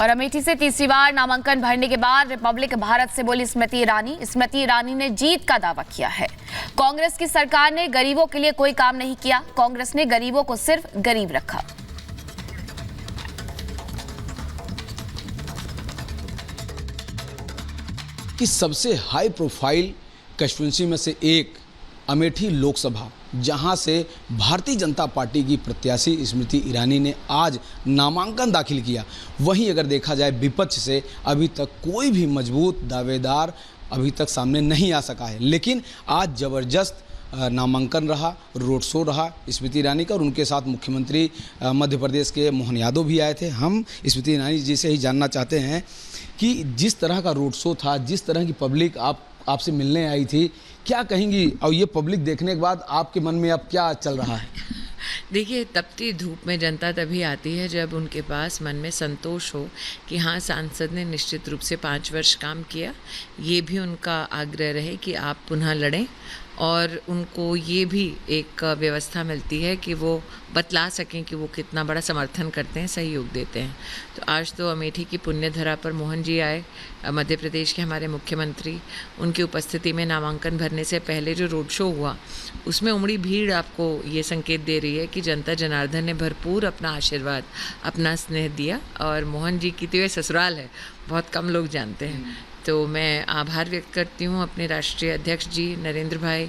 और अमेठी से तीसरी बार नामांकन भरने के बाद रिपब्लिक भारत से बोली स्मृति ईरानी। स्मृति ईरानी ने जीत का दावा किया है। कांग्रेस की सरकार ने गरीबों के लिए कोई काम नहीं किया, कांग्रेस ने गरीबों को सिर्फ गरीब रखा। कि सबसे हाई प्रोफाइल कंस्टिट्यूंसी में से एक अमेठी लोकसभा, जहां से भारतीय जनता पार्टी की प्रत्याशी स्मृति ईरानी ने आज नामांकन दाखिल किया, वहीं अगर देखा जाए विपक्ष से अभी तक कोई भी मजबूत दावेदार अभी तक सामने नहीं आ सका है। लेकिन आज ज़बरदस्त नामांकन रहा, रोड शो रहा स्मृति ईरानी का, और उनके साथ मुख्यमंत्री मध्य प्रदेश के मोहन यादव भी आए थे। हम स्मृति ईरानी जी से ही जानना चाहते हैं कि जिस तरह का रोड शो था, जिस तरह की पब्लिक आपसे मिलने आई थी, क्या कहेंगी? और ये पब्लिक देखने के बाद आपके मन में अब क्या चल रहा है? देखिए, तपती धूप में जनता तभी आती है जब उनके पास मन में संतोष हो कि हाँ, सांसद ने निश्चित रूप से 5 वर्ष काम किया। ये भी उनका आग्रह रहे कि आप पुनः लड़ें, और उनको ये भी एक व्यवस्था मिलती है कि वो बतला सकें कि वो कितना बड़ा समर्थन करते हैं, सहयोग देते हैं। तो आज तो अमेठी की पुण्य धरा पर मोहन जी आए, मध्य प्रदेश के हमारे मुख्यमंत्री, उनकी उपस्थिति में नामांकन भरने से पहले जो रोड शो हुआ, उसमें उमड़ी भीड़ आपको ये संकेत दे रही है कि जनता जनार्दन ने भरपूर अपना आशीर्वाद, अपना स्नेह दिया। और मोहन जी की तो ये ससुराल है, बहुत कम लोग जानते हैं। तो मैं आभार व्यक्त करती हूँ अपने राष्ट्रीय अध्यक्ष जी नरेंद्र भाई,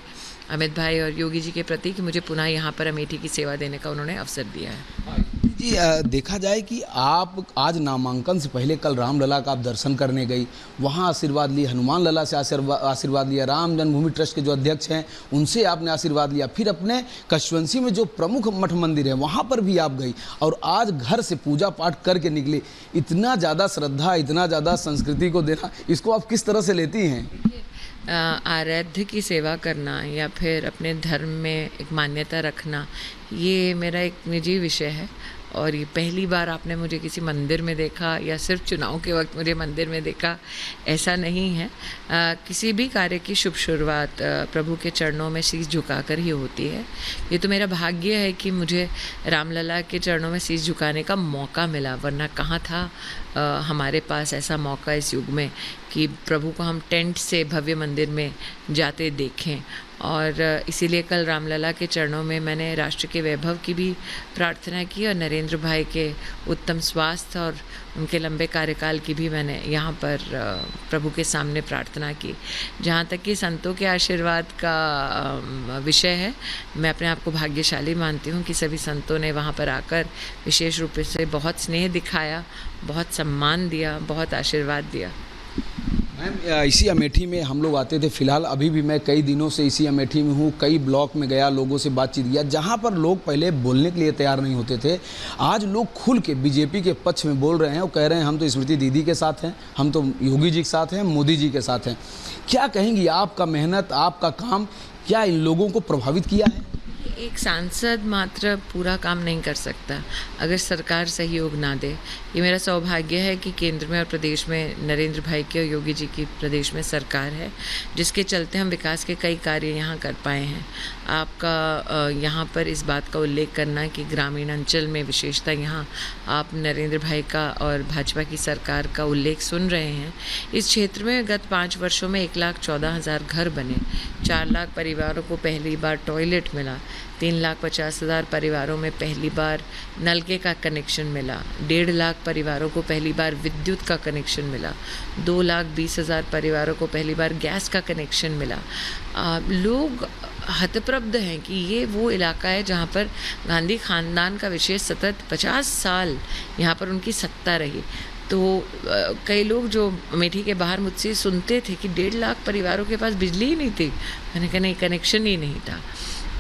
अमित भाई और योगी जी के प्रति कि मुझे पुनः यहाँ पर अमेठी की सेवा देने का उन्होंने अवसर दिया है। जी, देखा जाए कि आप आज नामांकन से पहले कल रामलला का आप दर्शन करने गई, वहाँ आशीर्वाद लिया, हनुमान लला से आशीर्वाद लिया, राम जन्मभूमि ट्रस्ट के जो अध्यक्ष हैं उनसे आपने आशीर्वाद लिया, फिर अपने कंस्टिट्यूंसी में जो प्रमुख मठ मंदिर है वहाँ पर भी आप गई, और आज घर से पूजा पाठ करके निकले। इतना ज़्यादा श्रद्धा, इतना ज़्यादा संस्कृति को देना, इसको आप किस तरह से लेती हैं? आराध्य की सेवा करना या फिर अपने धर्म में एक मान्यता रखना, ये मेरा एक निजी विषय है। और ये पहली बार आपने मुझे किसी मंदिर में देखा या सिर्फ चुनाव के वक्त मुझे मंदिर में देखा, ऐसा नहीं है। किसी भी कार्य की शुभ शुरुआत प्रभु के चरणों में शीश झुकाकर ही होती है। ये तो मेरा भाग्य है कि मुझे रामलला के चरणों में शीश झुकाने का मौका मिला, वरना कहाँ था हमारे पास ऐसा मौका इस युग में कि प्रभु को हम टेंट से भव्य मंदिर में जाते देखें। और इसीलिए कल रामलला के चरणों में मैंने राष्ट्र के वैभव की भी प्रार्थना की, और नरेंद्र भाई के उत्तम स्वास्थ्य और उनके लंबे कार्यकाल की भी मैंने यहाँ पर प्रभु के सामने प्रार्थना की। जहाँ तक कि संतों के आशीर्वाद का विषय है, मैं अपने आप को भाग्यशाली मानती हूँ कि सभी संतों ने वहाँ पर आकर विशेष रूप से बहुत स्नेह दिखाया, बहुत सम्मान दिया, बहुत आशीर्वाद दिया। मैम, इसी अमेठी में हम लोग आते थे, फिलहाल अभी भी मैं कई दिनों से इसी अमेठी में हूँ, कई ब्लॉक में गया, लोगों से बातचीत किया, जहाँ पर लोग पहले बोलने के लिए तैयार नहीं होते थे, आज लोग खुल के बीजेपी के पक्ष में बोल रहे हैं और कह रहे हैं हम तो स्मृति दीदी के साथ हैं, हम तो योगी जी के साथ हैं, मोदी जी के साथ हैं। क्या कहेंगी, आपका मेहनत, आपका काम क्या इन लोगों को प्रभावित किया है? एक सांसद मात्र पूरा काम नहीं कर सकता अगर सरकार सहयोग ना दे। ये मेरा सौभाग्य है कि केंद्र में और प्रदेश में नरेंद्र भाई की और योगी जी की प्रदेश में सरकार है, जिसके चलते हम विकास के कई कार्य यहाँ कर पाए हैं। आपका यहाँ पर इस बात का उल्लेख करना कि ग्रामीण अंचल में विशेषता यहाँ आप नरेंद्र भाई का और भाजपा की सरकार का उल्लेख सुन रहे हैं। इस क्षेत्र में गत 5 वर्षों में 1,14,000 घर बने, 4 लाख परिवारों को पहली बार टॉयलेट मिला, 3,50,000 परिवारों में पहली बार नलके का कनेक्शन मिला, 1.5 लाख परिवारों को पहली बार विद्युत का कनेक्शन मिला, 2,20,000 परिवारों को पहली बार गैस का कनेक्शन मिला। लोग हतप्रब्ध हैं कि ये वो इलाका है जहाँ पर गांधी खानदान का विशेष सतत 50 साल यहाँ पर उनकी सत्ता रही। तो कई लोग जो अमेठी के बाहर मुझसे सुनते थे कि 1.5 लाख परिवारों के पास बिजली ही नहीं थी, मैंने कहा नहीं, कनेक्शन ही नहीं था।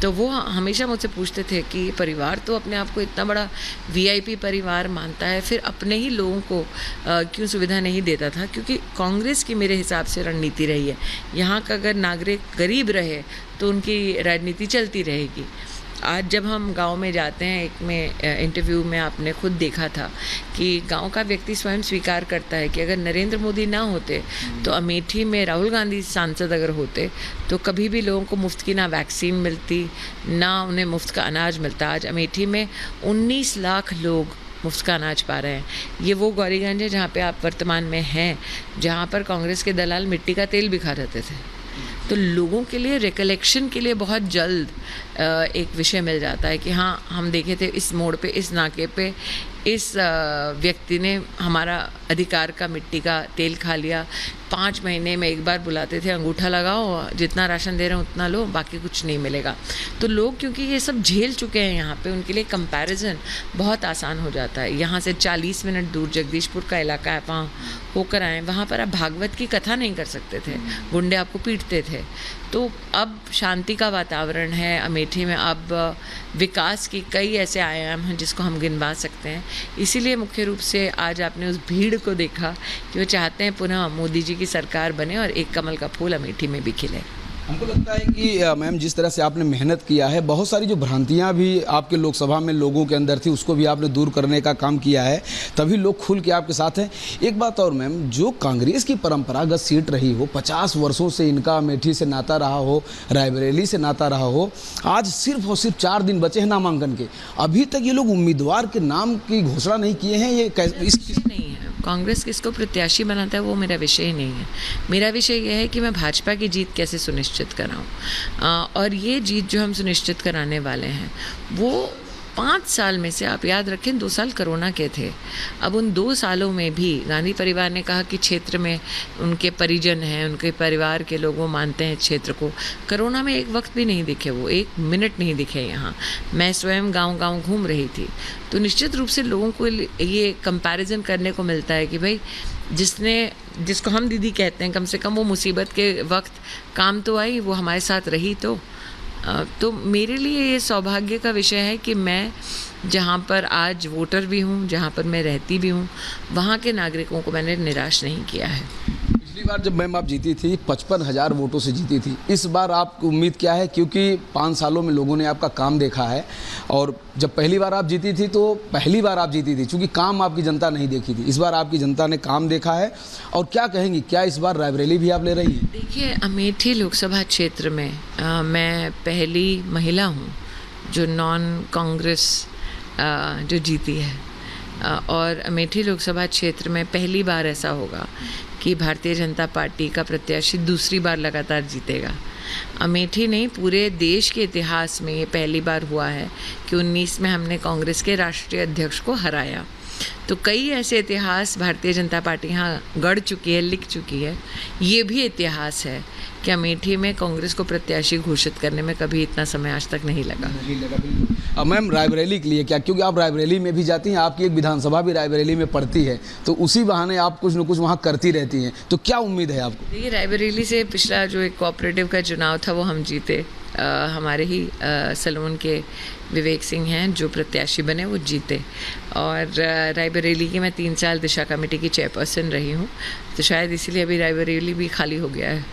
तो वो हमेशा मुझसे पूछते थे कि परिवार तो अपने आप को इतना बड़ा वीआईपी परिवार मानता है, फिर अपने ही लोगों को क्यों सुविधा नहीं देता था? क्योंकि कांग्रेस की मेरे हिसाब से रणनीति रही है, यहाँ का अगर नागरिक गरीब रहे तो उनकी राजनीति चलती रहेगी। आज जब हम गांव में जाते हैं, एक में इंटरव्यू में आपने खुद देखा था कि गांव का व्यक्ति स्वयं स्वीकार करता है कि अगर नरेंद्र मोदी ना होते तो अमेठी में राहुल गांधी सांसद अगर होते तो कभी भी लोगों को मुफ्त की ना वैक्सीन मिलती, ना उन्हें मुफ्त का अनाज मिलता। आज अमेठी में 19 लाख लोग मुफ्त का अनाज पा रहे हैं। ये वो गौरीगंज है जहाँ पे आप वर्तमान में हैं, जहाँ पर कांग्रेस के दलाल मिट्टी का तेल भी खा रहते थे। तो लोगों के लिए रिकलेक्शन के लिए बहुत जल्द एक विषय मिल जाता है कि हाँ, हम देखे थे इस मोड़ पे, इस नाके पे इस व्यक्ति ने हमारा अधिकार का मिट्टी का तेल खा लिया। 5 महीने में एक बार बुलाते थे, अंगूठा लगाओ, जितना राशन दे रहे हैं उतना लो, बाकी कुछ नहीं मिलेगा। तो लोग क्योंकि ये सब झेल चुके हैं यहाँ पे, उनके लिए कंपैरिजन बहुत आसान हो जाता है। यहाँ से 40 मिनट दूर जगदीशपुर का इलाका है, वहाँ होकर आए, वहाँ पर आप भागवत की कथा नहीं कर सकते थे, गुंडे आपको पीटते थे। तो अब शांति का वातावरण है अमेठी में, अब विकास की कई ऐसे आयाम हैं जिसको हम गिनवा सकते हैं। इसीलिए मुख्य रूप से आज आपने उस भीड़ को देखा कि वो चाहते हैं पुनः मोदी जी की सरकार बने और एक कमल का फूल अमेठी में भी खिले। हमको लगता है कि मैम जिस तरह से आपने मेहनत किया है, बहुत सारी जो भ्रांतियां भी आपके लोकसभा में लोगों के अंदर थी उसको भी आपने दूर करने का काम किया है, तभी लोग खुल के आपके साथ हैं। एक बात और मैम, जो कांग्रेस की परंपरागत सीट रही हो, 50 वर्षों से इनका अमेठी से नाता रहा हो, रायबरेली से नाता रहा हो, आज सिर्फ और सिर्फ 4 दिन बचे हैं नामांकन के, अभी तक ये लोग उम्मीदवार के नाम की घोषणा नहीं किए हैं। ये नहीं है, कांग्रेस किसको प्रत्याशी बनाता है वो मेरा विषय ही नहीं है। मेरा विषय यह है कि मैं भाजपा की जीत कैसे सुनिश्चित कराऊं, और ये जीत जो हम सुनिश्चित कराने वाले हैं वो 5 साल में से आप याद रखें 2 साल कोरोना के थे। अब उन 2 सालों में भी गांधी परिवार ने कहा कि क्षेत्र में उनके परिजन हैं, उनके परिवार के लोग वो मानते हैं क्षेत्र को। कोरोना में एक वक्त भी नहीं दिखे, वो 1 मिनट नहीं दिखे यहाँ। मैं स्वयं गांव-गांव घूम रही थी। तो निश्चित रूप से लोगों को ये कंपैरिजन करने को मिलता है कि भाई जिसको हम दीदी कहते हैं, कम से कम वो मुसीबत के वक्त काम तो आई, वो हमारे साथ रही। तो मेरे लिए ये सौभाग्य का विषय है कि मैं जहाँ पर आज वोटर भी हूँ, जहाँ पर मैं रहती भी हूँ, वहाँ के नागरिकों को मैंने निराश नहीं किया है। पिछली बार जब मैम आप जीती थी 55,000 वोटों से जीती थी, इस बार आपकी उम्मीद क्या है? क्योंकि 5 सालों में लोगों ने आपका काम देखा है, और जब पहली बार आप जीती थी तो पहली बार आप जीती थी चूँकि काम आपकी जनता नहीं देखी थी, इस बार आपकी जनता ने काम देखा है, और क्या कहेंगी, क्या इस बार रायबरेली भी आप ले रही हैं? देखिए, अमेठी लोकसभा क्षेत्र में मैं पहली महिला हूँ जो नॉन कांग्रेस जो जीती है, और अमेठी लोकसभा क्षेत्र में पहली बार ऐसा होगा कि भारतीय जनता पार्टी का प्रत्याशी दूसरी बार लगातार जीतेगा। अमेठी नहीं, पूरे देश के इतिहास में ये पहली बार हुआ है कि 19 में हमने कांग्रेस के राष्ट्रीय अध्यक्ष को हराया। तो कई ऐसे इतिहास भारतीय जनता पार्टी यहाँ गढ़ चुकी है, लिख चुकी है। ये भी इतिहास है कि अमेठी में कांग्रेस को प्रत्याशी घोषित करने में कभी इतना समय आज तक नहीं लगा। अब मैम रायबरेली के लिए क्या, क्योंकि आप रायबरेली में भी जाती हैं, आपकी एक विधानसभा भी रायबरेली में पड़ती है, तो उसी बहाने आप कुछ न कुछ वहाँ करती रहती हैं, तो क्या उम्मीद है आपको? देखिए, रायबरेली से पिछला जो एक कोऑपरेटिव का चुनाव था वो हम जीते। हमारे ही सलोन के विवेक सिंह हैं जो प्रत्याशी बने, वो जीते। और रायबरेली की मैं 3 साल दिशा कमेटी की चेयरपर्सन रही हूँ, तो शायद इसीलिए अभी रायबरेली भी खाली हो गया है।